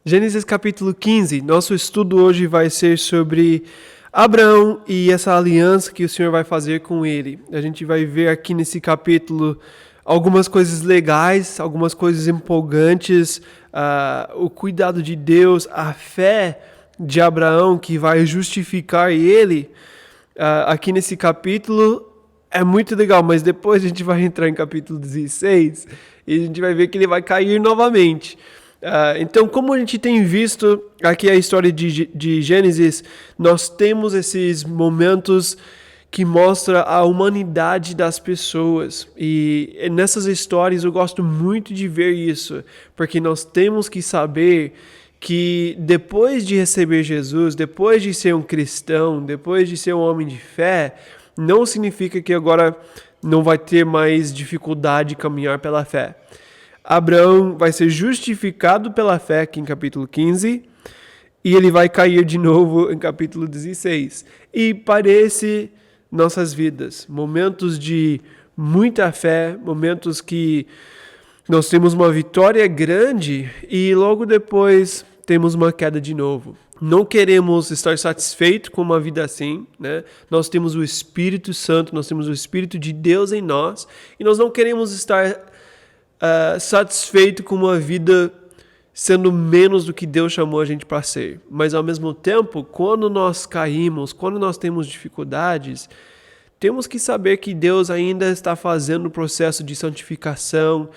Gênesis capítulo 15, nosso estudo hoje vai ser sobre Abraão e essa aliança que o Senhor vai fazer com ele. A gente vai ver aqui nesse capítulo algumas coisas legais, algumas coisas empolgantes, o cuidado de Deus, a fé de Abraão que vai justificar ele. Aqui nesse capítulo é muito legal, mas depois a gente vai entrar em capítulo 16 e a gente vai ver que ele vai cair novamente. Então, como a gente tem visto aqui a história de Gênesis, nós temos esses momentos que mostram a humanidade das pessoas. E nessas histórias eu gosto muito de ver isso, porque nós temos que saber que depois de receber Jesus, depois de ser um cristão, depois de ser um homem de fé, não significa que agora não vai ter mais dificuldade de caminhar pela fé. Abraão vai ser justificado pela fé aqui em capítulo 15 e ele vai cair de novo em capítulo 16. E parece nossas vidas, momentos de muita fé, momentos que nós temos uma vitória grande e logo depois temos uma queda de novo. Não queremos estar satisfeitos com uma vida assim, né? Nós temos o Espírito Santo, nós temos o Espírito de Deus em nós e nós não queremos estar satisfeito com uma vida sendo menos do que Deus chamou a gente para ser. Mas ao mesmo tempo, quando nós caímos, quando nós temos dificuldades, temos que saber que Deus ainda está fazendo o processo de santificação,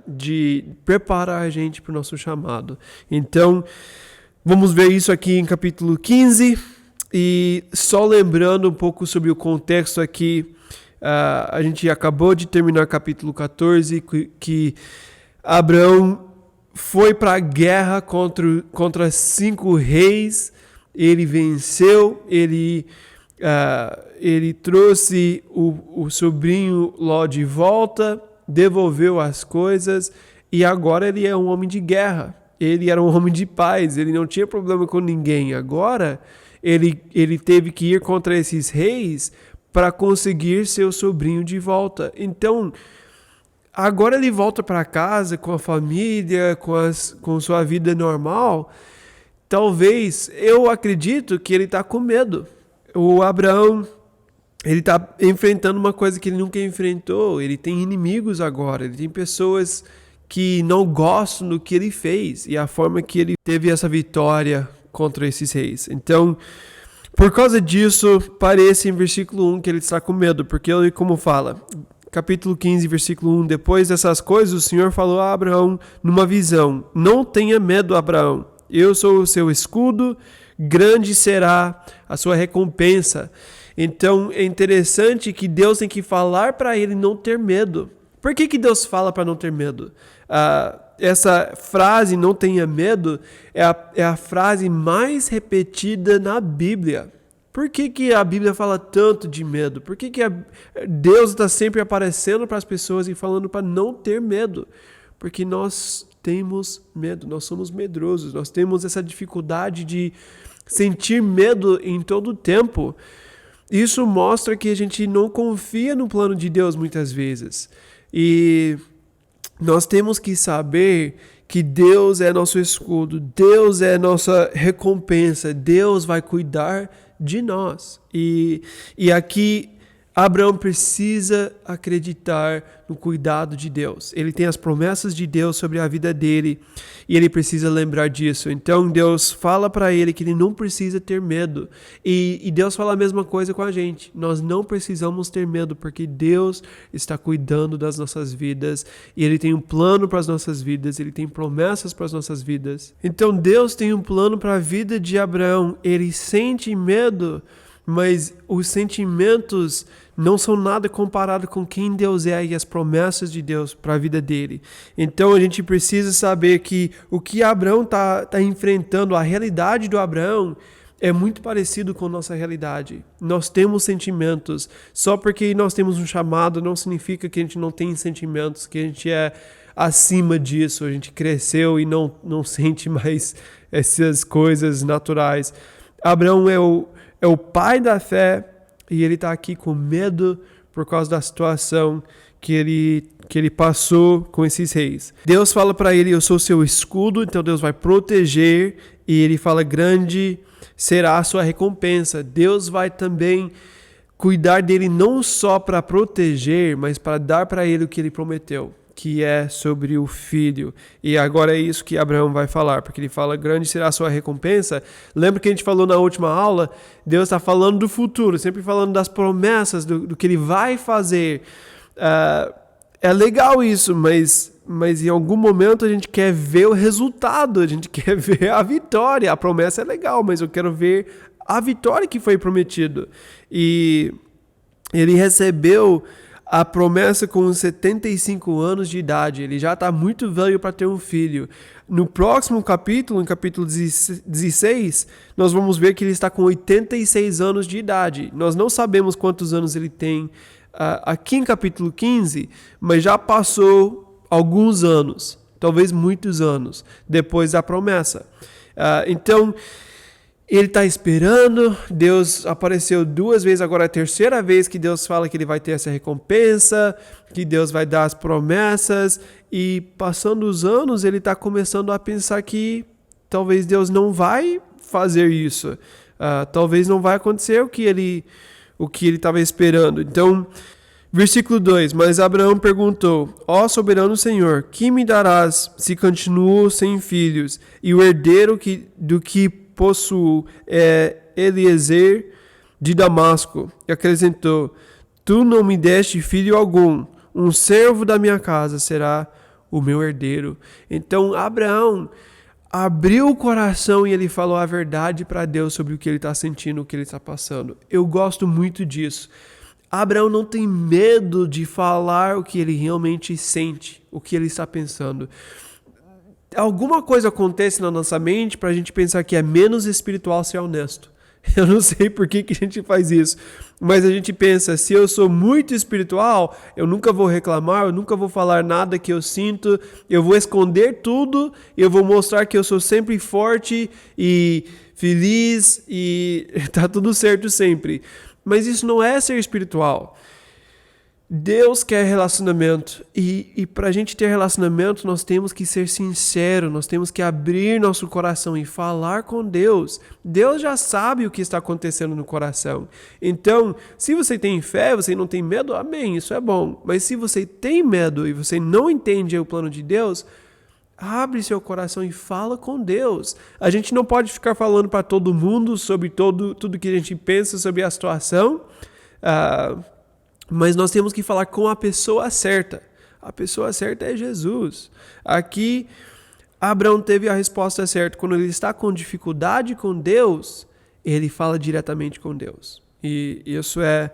de preparar a gente para o nosso chamado. Então, vamos ver isso aqui em capítulo 15 e só lembrando um pouco sobre o contexto aqui. A gente acabou de terminar capítulo 14, que Abraão foi para a guerra contra 5 reis, ele venceu, ele trouxe o sobrinho Ló de volta, devolveu as coisas e agora ele é um homem de guerra, ele era um homem de paz, ele não tinha problema com ninguém. Agora ele teve que ir contra esses reis para conseguir seu sobrinho de volta. Então, agora ele volta para casa com a família, com sua vida normal. Talvez, eu acredito que ele está com medo. O Abraão, ele está enfrentando uma coisa que ele nunca enfrentou. Ele tem inimigos agora, ele tem pessoas que não gostam do que ele fez e a forma que ele teve essa vitória contra esses reis. Então, por causa disso, parece em versículo 1 que ele está com medo, porque ele, como fala, capítulo 15, versículo 1, depois dessas coisas, o Senhor falou a Abraão numa visão: não tenha medo, Abraão, eu sou o seu escudo, grande será a sua recompensa. Então, é interessante que Deus tem que falar para ele não ter medo. Por que Deus fala para não ter medo? Essa frase, não tenha medo, é a frase mais repetida na Bíblia. Por que a Bíblia fala tanto de medo? Por que Deus está sempre aparecendo para as pessoas e falando para não ter medo? Porque nós temos medo, nós somos medrosos, nós temos essa dificuldade de sentir medo em todo o tempo. Isso mostra que a gente não confia no plano de Deus muitas vezes. E nós temos que saber que Deus é nosso escudo, Deus é nossa recompensa, Deus vai cuidar de nós. E aqui Abraão precisa acreditar no cuidado de Deus. Ele tem as promessas de Deus sobre a vida dele e ele precisa lembrar disso. Então Deus fala para ele que ele não precisa ter medo. E Deus fala a mesma coisa com a gente. Nós não precisamos ter medo porque Deus está cuidando das nossas vidas e Ele tem um plano para as nossas vidas, Ele tem promessas para as nossas vidas. Então Deus tem um plano para a vida de Abraão. Ele sente medo, mas os sentimentos não são nada comparado com quem Deus é e as promessas de Deus para a vida dele. Então a gente precisa saber que o que Abraão está enfrentando, a realidade do Abraão, é muito parecido com a nossa realidade. Nós temos sentimentos. Só porque nós temos um chamado não significa que a gente não tem sentimentos, que a gente é acima disso, a gente cresceu e não sente mais essas coisas naturais. Abraão é o pai da fé, e ele está aqui com medo por causa da situação que ele passou com esses reis. Deus fala para ele, eu sou seu escudo, então Deus vai proteger, e ele fala, grande será a sua recompensa. Deus vai também cuidar dele não só para proteger, mas para dar para ele o que ele prometeu, que é sobre o filho. E agora é isso que Abraão vai falar, porque ele fala, grande será a sua recompensa. Lembra que a gente falou na última aula? Deus está falando do futuro, sempre falando das promessas, do que ele vai fazer. É legal isso, mas em algum momento a gente quer ver o resultado, a gente quer ver a vitória. A promessa é legal, mas eu quero ver a vitória que foi prometido. E ele recebeu a promessa com 75 anos de idade. Ele já está muito velho para ter um filho. No próximo capítulo, no capítulo 16, nós vamos ver que ele está com 86 anos de idade. Nós não sabemos quantos anos ele tem aqui em capítulo 15, mas já passou alguns anos, talvez muitos anos, depois da promessa. Então, ele está esperando, Deus apareceu 2 vezes, agora é a terceira vez que Deus fala que ele vai ter essa recompensa, que Deus vai dar as promessas, e passando os anos, ele está começando a pensar que talvez Deus não vai fazer isso, talvez não vai acontecer o que ele estava esperando. Então, versículo 2, mas Abraão perguntou, ó soberano Senhor, que me darás se continuo sem filhos, e o herdeiro do que possuo é Eliezer de Damasco? E acrescentou, tu não me deste filho algum, um servo da minha casa será o meu herdeiro. Então Abraão abriu o coração e ele falou a verdade para Deus sobre o que ele está sentindo, o que ele está passando. Eu gosto muito disso. Abraão não tem medo de falar o que ele realmente sente, o que ele está pensando. Alguma coisa acontece na nossa mente para a gente pensar que é menos espiritual ser honesto. Eu não sei por que a gente faz isso, mas a gente pensa, se eu sou muito espiritual, eu nunca vou reclamar, eu nunca vou falar nada que eu sinto, eu vou esconder tudo, eu vou mostrar que eu sou sempre forte e feliz e tá tudo certo sempre. Mas isso não é ser espiritual. Deus quer relacionamento, e para a gente ter relacionamento nós temos que ser sinceros, nós temos que abrir nosso coração e falar com Deus. Deus já sabe o que está acontecendo no coração. Então, se você tem fé, você não tem medo, amém, isso é bom. Mas se você tem medo e você não entende o plano de Deus, abre seu coração e fala com Deus. A gente não pode ficar falando para todo mundo sobre tudo que a gente pensa sobre a situação, mas nós temos que falar com a pessoa certa. A pessoa certa é Jesus. Aqui, Abraão teve a resposta certa. Quando ele está com dificuldade com Deus, ele fala diretamente com Deus. E isso é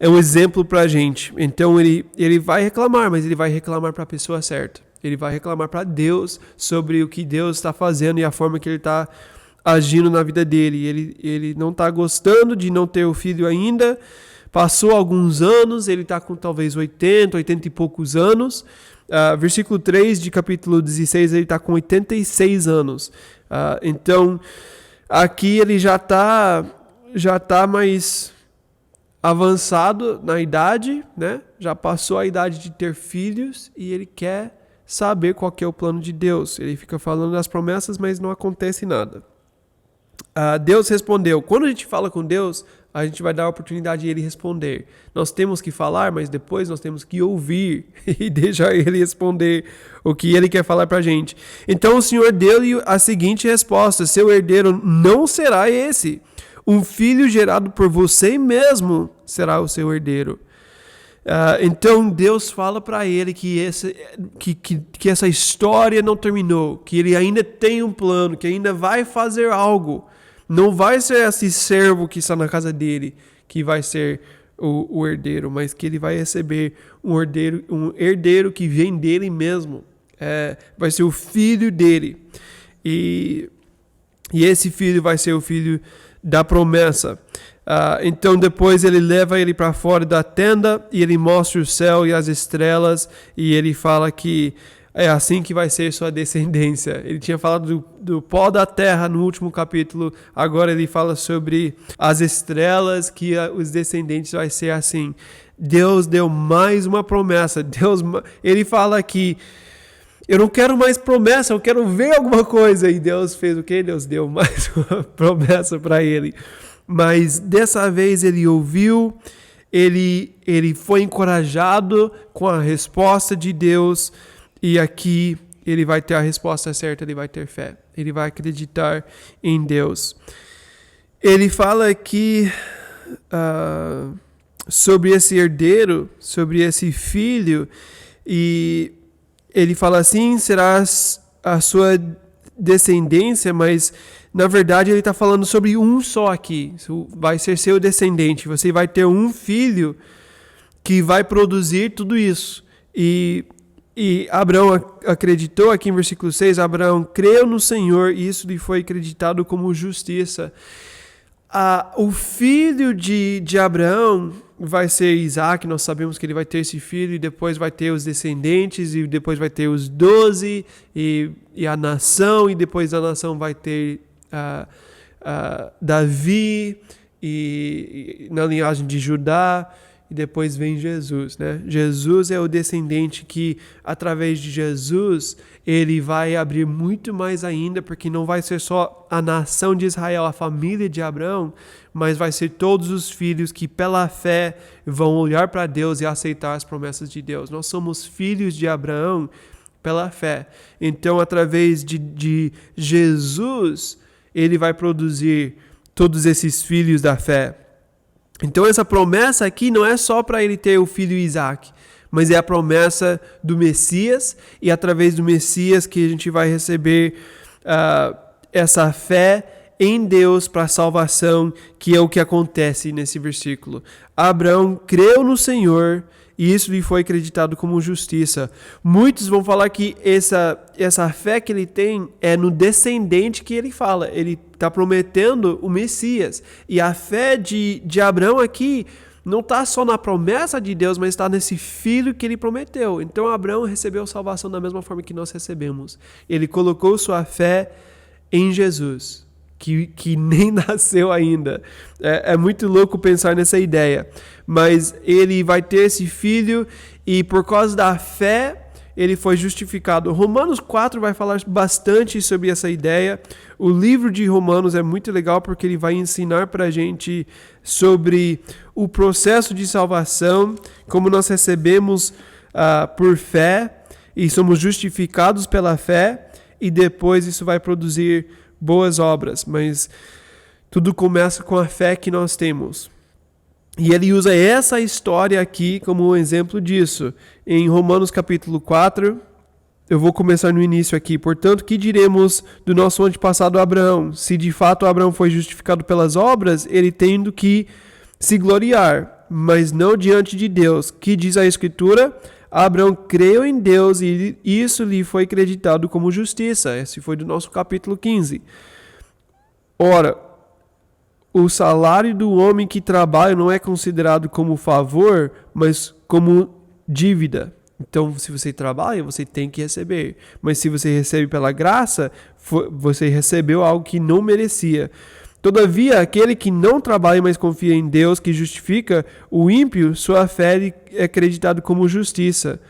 um exemplo para a gente. Então, ele vai reclamar, mas ele vai reclamar para a pessoa certa. Ele vai reclamar para Deus sobre o que Deus está fazendo e a forma que ele está agindo na vida dele. Ele não está gostando de não ter o filho ainda. Passou alguns anos, ele está com talvez 80 e poucos anos. Versículo 3 de capítulo 16, ele está com 86 anos. Então, aqui ele já tá mais avançado na idade, né? Já passou a idade de ter filhos e ele quer saber qual que é o plano de Deus. Ele fica falando das promessas, mas não acontece nada. Deus respondeu. Quando a gente fala com Deus, a gente vai dar a oportunidade de ele responder. Nós temos que falar, mas depois nós temos que ouvir e deixar ele responder o que ele quer falar pra gente. Então o Senhor deu-lhe a seguinte resposta: seu herdeiro não será esse. Um filho gerado por você mesmo será o seu herdeiro. Então Deus fala para ele que essa história não terminou, que ele ainda tem um plano, que ainda vai fazer algo. Não vai ser esse servo que está na casa dele que vai ser o herdeiro, mas que ele vai receber um herdeiro que vem dele mesmo. Vai ser o filho dele. E esse filho vai ser o filho da promessa. Então depois ele leva ele para fora da tenda e ele mostra o céu e as estrelas e ele fala que é assim que vai ser sua descendência. Ele tinha falado do pó da terra no último capítulo, agora ele fala sobre as estrelas, que os descendentes vai ser assim. Deus deu mais uma promessa. Ele fala que eu não quero mais promessa, eu quero ver alguma coisa. E Deus fez o quê? Deus deu mais uma promessa para ele. Mas dessa vez ele ouviu, ele foi encorajado com a resposta de Deus. E aqui ele vai ter a resposta certa, ele vai ter fé. Ele vai acreditar em Deus. Ele fala aqui sobre esse herdeiro, sobre esse filho, e ele fala assim, será a sua descendência, mas na verdade ele está falando sobre um só aqui. Vai ser seu descendente, você vai ter um filho que vai produzir tudo isso. E Abraão acreditou, aqui em versículo 6, Abraão creu no Senhor e isso lhe foi acreditado como justiça. O filho de Abraão vai ser Isaac, nós sabemos que ele vai ter esse filho e depois vai ter os descendentes e depois vai ter os 12 e a nação e depois da nação vai ter Davi e na linhagem de Judá. E depois vem Jesus, né? Jesus é o descendente que, através de Jesus, ele vai abrir muito mais ainda, porque não vai ser só a nação de Israel, a família de Abraão, mas vai ser todos os filhos que, pela fé, vão olhar para Deus e aceitar as promessas de Deus. Nós somos filhos de Abraão pela fé. Então, através de Jesus, ele vai produzir todos esses filhos da fé. Então essa promessa aqui não é só para ele ter o filho Isaac, mas é a promessa do Messias, e através do Messias que a gente vai receber essa fé em Deus para a salvação, que é o que acontece nesse versículo. Abraão creu no Senhor e isso lhe foi acreditado como justiça. Muitos vão falar que essa fé que ele tem é no descendente que ele fala. Ele está prometendo o Messias. E a fé de Abraão aqui não está só na promessa de Deus, mas está nesse filho que ele prometeu. Então Abraão recebeu salvação da mesma forma que nós recebemos. Ele colocou sua fé em Jesus, que nem nasceu ainda. É muito louco pensar nessa ideia. Mas ele vai ter esse filho e por causa da fé ele foi justificado. Romanos 4 vai falar bastante sobre essa ideia. O livro de Romanos é muito legal porque ele vai ensinar para a gente sobre o processo de salvação, como nós recebemos por fé e somos justificados pela fé, e depois isso vai produzir boas obras, mas tudo começa com a fé que nós temos. E ele usa essa história aqui como um exemplo disso. Em Romanos capítulo 4, eu vou começar no início aqui. Portanto, que diremos do nosso antepassado Abraão? Se de fato Abraão foi justificado pelas obras, ele tendo que se gloriar, mas não diante de Deus. Que diz a Escritura? Abraão creu em Deus e isso lhe foi acreditado como justiça. Esse foi do nosso capítulo 15. Ora, o salário do homem que trabalha não é considerado como favor, mas como dívida. Então, se você trabalha, você tem que receber. Mas se você recebe pela graça, você recebeu algo que não merecia. Todavia, aquele que não trabalha, mas confia em Deus, que justifica o ímpio, sua fé é acreditado como justiça.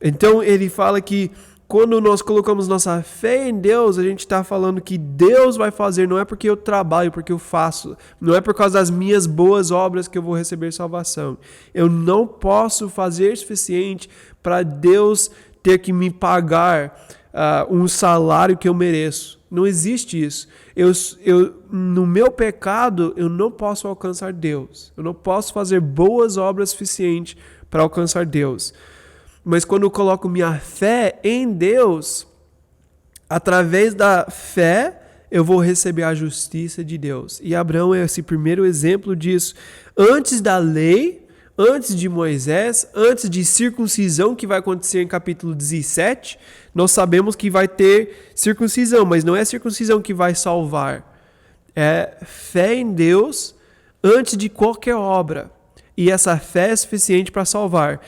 Então, ele fala que quando nós colocamos nossa fé em Deus, a gente está falando que Deus vai fazer, não é porque eu trabalho, porque eu faço. Não é por causa das minhas boas obras que eu vou receber salvação. Eu não posso fazer o suficiente para Deus ter que me pagar um salário que eu mereço. Não existe isso. No meu pecado, eu não posso alcançar Deus. Eu não posso fazer boas obras suficientes para alcançar Deus. Mas quando eu coloco minha fé em Deus, através da fé, eu vou receber a justiça de Deus. E Abraão é esse primeiro exemplo disso. Antes da lei, antes de Moisés, antes de circuncisão, que vai acontecer em capítulo 17, nós sabemos que vai ter circuncisão, mas não é circuncisão que vai salvar. É fé em Deus antes de qualquer obra. e essa fé é suficiente para salvar.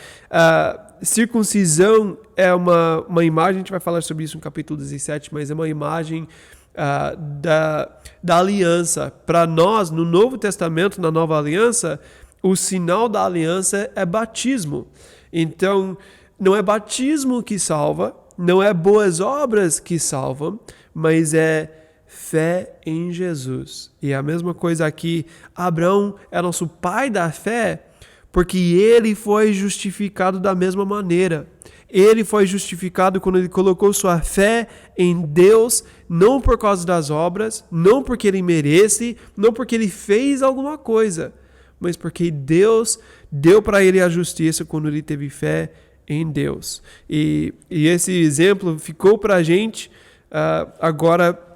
Circuncisão é uma imagem, a gente vai falar sobre isso no capítulo 17, mas é uma imagem da aliança. Para nós, no Novo Testamento, na Nova Aliança, o sinal da aliança é batismo. Então, não é batismo que salva, não é boas obras que salvam, mas é fé em Jesus. E a mesma coisa aqui, Abraão é nosso pai da fé, porque ele foi justificado da mesma maneira. Ele foi justificado quando ele colocou sua fé em Deus, não por causa das obras, não porque ele merece, não porque ele fez alguma coisa, mas porque Deus deu para ele a justiça quando ele teve fé em Deus. E esse exemplo ficou para a gente agora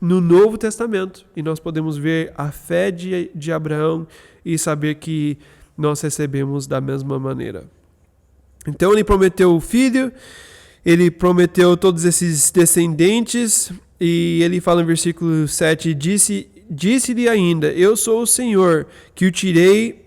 no Novo Testamento. E nós podemos ver a fé de Abraão e saber que nós recebemos da mesma maneira. Então ele prometeu o filho, ele prometeu todos esses descendentes, e ele fala no versículo 7, disse-lhe ainda, eu sou o Senhor, que o tirei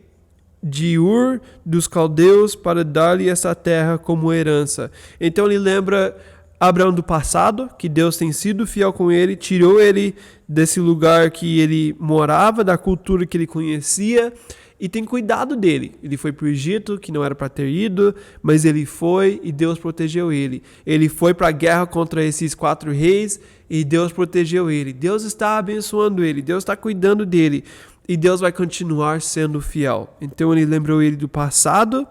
de Ur dos caldeus para dar-lhe essa terra como herança. Então ele lembra Abraão do passado, que Deus tem sido fiel com ele, tirou ele desse lugar que ele morava, da cultura que ele conhecia, e tem cuidado dele. Ele foi para o Egito, que não era para ter ido, mas ele foi e Deus protegeu ele. Ele foi para a guerra contra esses 4 reis e Deus protegeu ele. Deus está abençoando ele, Deus está cuidando dele e Deus vai continuar sendo fiel. Então ele lembrou ele do passado.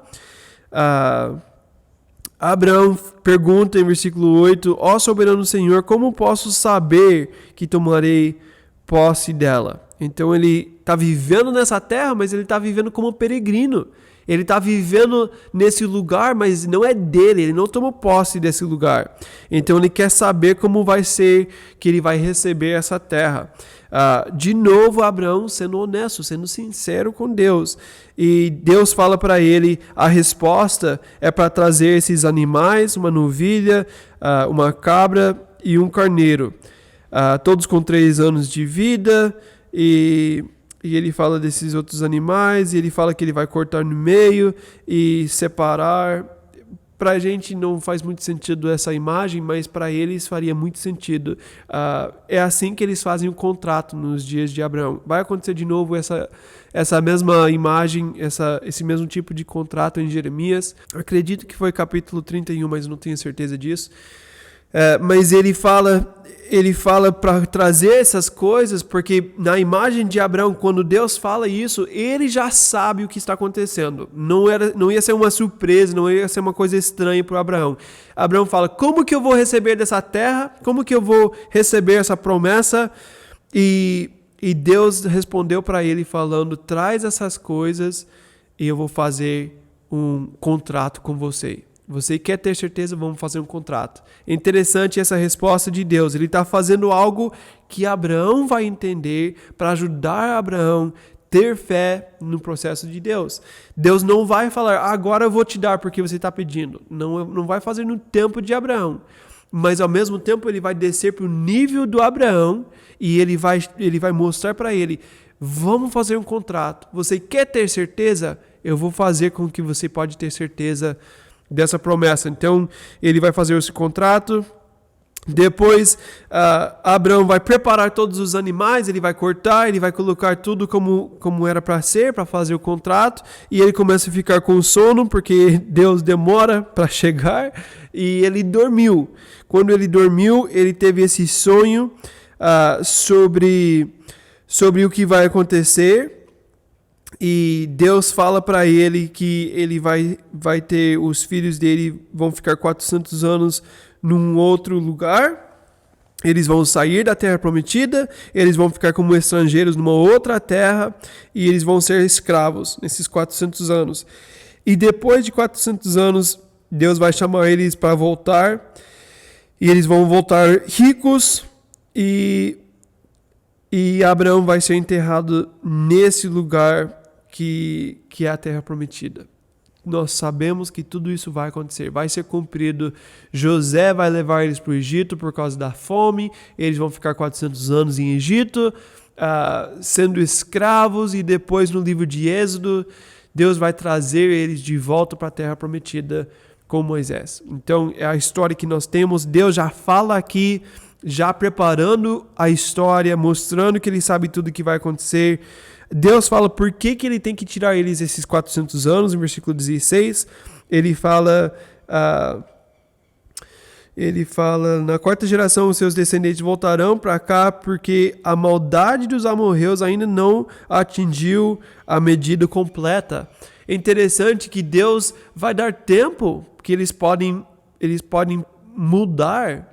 Abraão pergunta em versículo 8, ó soberano Senhor, como posso saber que tomarei posse dela? Então ele está vivendo nessa terra, mas ele está vivendo como peregrino. Ele está vivendo nesse lugar, mas não é dele, ele não tomou posse desse lugar. Então ele quer saber como vai ser que ele vai receber essa terra. De novo, Abraão sendo honesto, sendo sincero com Deus. E Deus fala para ele, a resposta é para trazer esses animais, uma novilha, uma cabra e um carneiro. Todos com 3 anos de vida. E ele fala desses outros animais, e ele fala que ele vai cortar no meio e separar. Para a gente não faz muito sentido essa imagem, mas para eles faria muito sentido. É assim que eles fazem o contrato nos dias de Abraão. Vai acontecer de novo essa mesma imagem, esse mesmo tipo de contrato em Jeremias. Eu acredito que foi capítulo 31, mas não tenho certeza disso. Mas ele fala para trazer essas coisas, porque na imagem de Abraão, quando Deus fala isso, ele já sabe o que está acontecendo. Não ia ser uma surpresa, não ia ser uma coisa estranha para Abraão. Abraão fala, como que eu vou receber dessa terra? Como que eu vou receber essa promessa? E Deus respondeu para ele falando, traz essas coisas e eu vou fazer um contrato com você. Você quer ter certeza? Vamos fazer um contrato. É interessante essa resposta de Deus. Ele está fazendo algo que Abraão vai entender para ajudar Abraão a ter fé no processo de Deus. Deus não vai falar, agora eu vou te dar porque você está pedindo. Não vai fazer no tempo de Abraão. Mas ao mesmo tempo ele vai descer para o nível do Abraão e ele vai mostrar para ele, vamos fazer um contrato. Você quer ter certeza? Eu vou fazer com que você pode ter certeza dessa promessa. Então, ele vai fazer esse contrato. Depois, Abraão vai preparar todos os animais, ele vai cortar, ele vai colocar tudo como era para ser, para fazer o contrato. E ele começa a ficar com sono, porque Deus demora para chegar. E ele dormiu. Quando ele dormiu, ele teve esse sonho sobre o que vai acontecer. E Deus fala para ele que ele vai ter, os filhos dele vão ficar 400 anos num outro lugar. Eles vão sair da terra prometida, eles vão ficar como estrangeiros numa outra terra e eles vão ser escravos nesses 400 anos. E depois de 400 anos, Deus vai chamar eles para voltar e eles vão voltar ricos e Abraão vai ser enterrado nesse lugar que é a terra prometida. Nós sabemos que tudo isso vai acontecer, vai ser cumprido. José vai levar eles para o Egito por causa da fome, eles vão ficar 400 anos em Egito, sendo escravos, e depois no livro de Êxodo, Deus vai trazer eles de volta para a terra prometida com Moisés. Então, é a história que nós temos. Deus já fala aqui, já preparando a história, mostrando que ele sabe tudo o que vai acontecer. Deus fala por que ele tem que tirar eles esses 400 anos, no versículo 16. Ele fala, na quarta geração os seus descendentes voltarão para cá porque a maldade dos amorreus ainda não atingiu a medida completa. É interessante que Deus vai dar tempo, porque eles podem mudar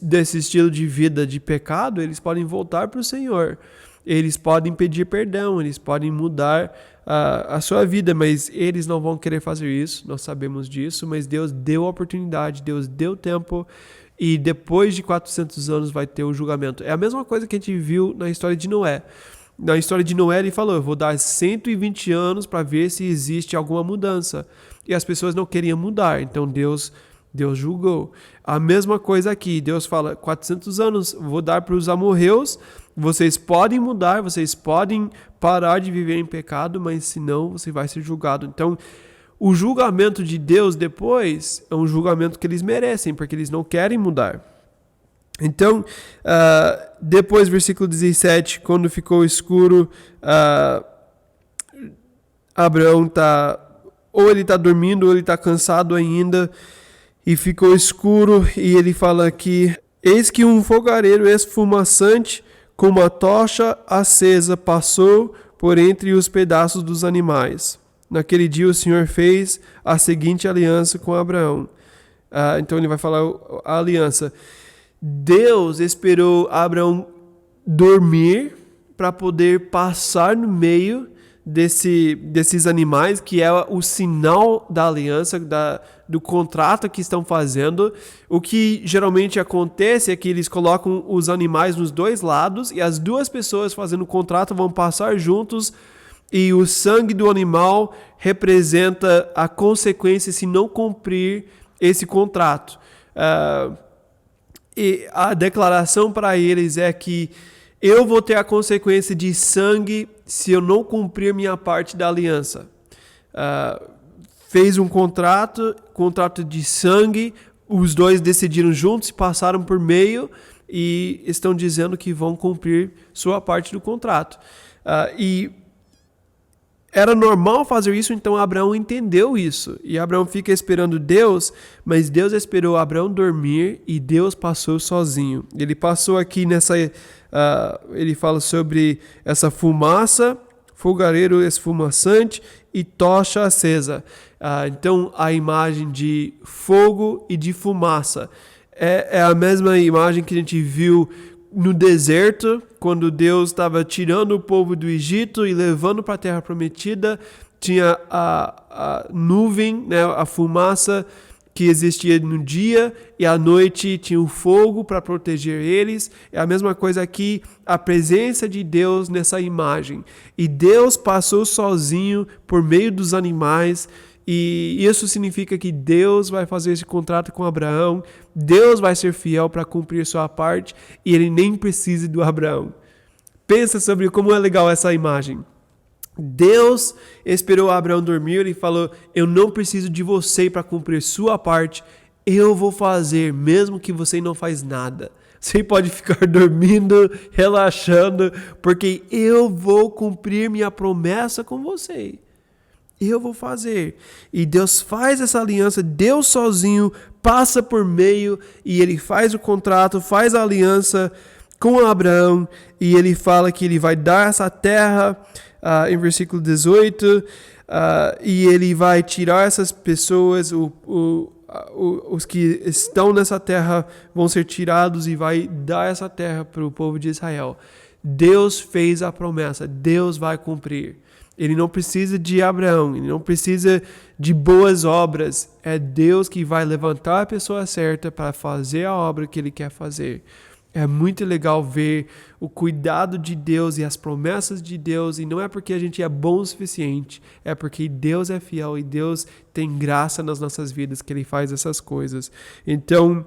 desse estilo de vida de pecado, eles podem voltar para o Senhor. Eles podem pedir perdão, eles podem mudar a sua vida, mas eles não vão querer fazer isso, nós sabemos disso, mas Deus deu a oportunidade, Deus deu tempo, e depois de 400 anos vai ter o julgamento. É a mesma coisa que a gente viu na história de Noé. Na história de Noé ele falou, eu vou dar 120 anos para ver se existe alguma mudança. E as pessoas não queriam mudar, então Deus julgou. A mesma coisa aqui, Deus fala, 400 anos, vou dar para os amorreus, vocês podem mudar, vocês podem parar de viver em pecado, mas senão você vai ser julgado. Então, o julgamento de Deus depois é um julgamento que eles merecem, porque eles não querem mudar. Então, depois, versículo 17, quando ficou escuro, Abraão ou ele está dormindo, ou ele está cansado ainda, e ficou escuro, e ele fala aqui, eis que um fogareiro esfumaçante com uma tocha acesa passou por entre os pedaços dos animais. Naquele dia o Senhor fez a seguinte aliança com Abraão. Então ele vai falar a aliança. Deus esperou Abraão dormir para poder passar no meio desses animais, que é o sinal da aliança, do contrato que estão fazendo. O que geralmente acontece é que eles colocam os animais nos dois lados e as duas pessoas fazendo o contrato vão passar juntos, e o sangue do animal representa a consequência se não cumprir esse contrato. E a declaração para eles é que eu vou ter a consequência de sangue se eu não cumprir minha parte da aliança. Fez um contrato de sangue, os dois decidiram juntos, passaram por meio e estão dizendo que vão cumprir sua parte do contrato. E era normal fazer isso, então Abraão entendeu isso. E Abraão fica esperando Deus, mas Deus esperou Abraão dormir e Deus passou sozinho. Ele passou aqui ele fala sobre essa fumaça, fogareiro esfumaçante e tocha acesa. Então a imagem de fogo e de fumaça é a mesma imagem que a gente viu no deserto, quando Deus estava tirando o povo do Egito e levando para a terra prometida. Tinha a nuvem, né, a fumaça que existia no dia, e à noite tinha o fogo para proteger eles. É a mesma coisa aqui, a presença de Deus nessa imagem. E Deus passou sozinho por meio dos animais, e isso significa que Deus vai fazer esse contrato com Abraão, Deus vai ser fiel para cumprir sua parte, e ele nem precisa do Abraão. Pensa sobre como é legal essa imagem. Deus esperou Abraão dormir e falou, eu não preciso de você para cumprir sua parte, eu vou fazer, mesmo que você não faz nada. Você pode ficar dormindo, relaxando, porque eu vou cumprir minha promessa com você. Eu vou fazer. E Deus faz essa aliança, Deus sozinho passa por meio, e ele faz o contrato, faz a aliança com Abraão, e ele fala que ele vai dar essa terra, em versículo 18, e ele vai tirar essas pessoas, os que estão nessa terra vão ser tirados, e vai dar essa terra para o povo de Israel. Deus fez a promessa, Deus vai cumprir. Ele não precisa de Abraão, ele não precisa de boas obras. É Deus que vai levantar a pessoa certa para fazer a obra que ele quer fazer. É muito legal ver o cuidado de Deus e as promessas de Deus, e não é porque a gente é bom o suficiente, é porque Deus é fiel e Deus tem graça nas nossas vidas que ele faz essas coisas. Então,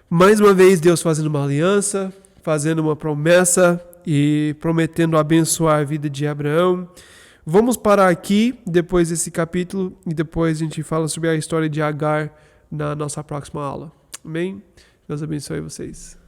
mais uma vez, Deus fazendo uma aliança, fazendo uma promessa e prometendo abençoar a vida de Abraão. Vamos parar aqui depois desse capítulo e depois a gente fala sobre a história de Agar na nossa próxima aula. Amém? Deus abençoe vocês.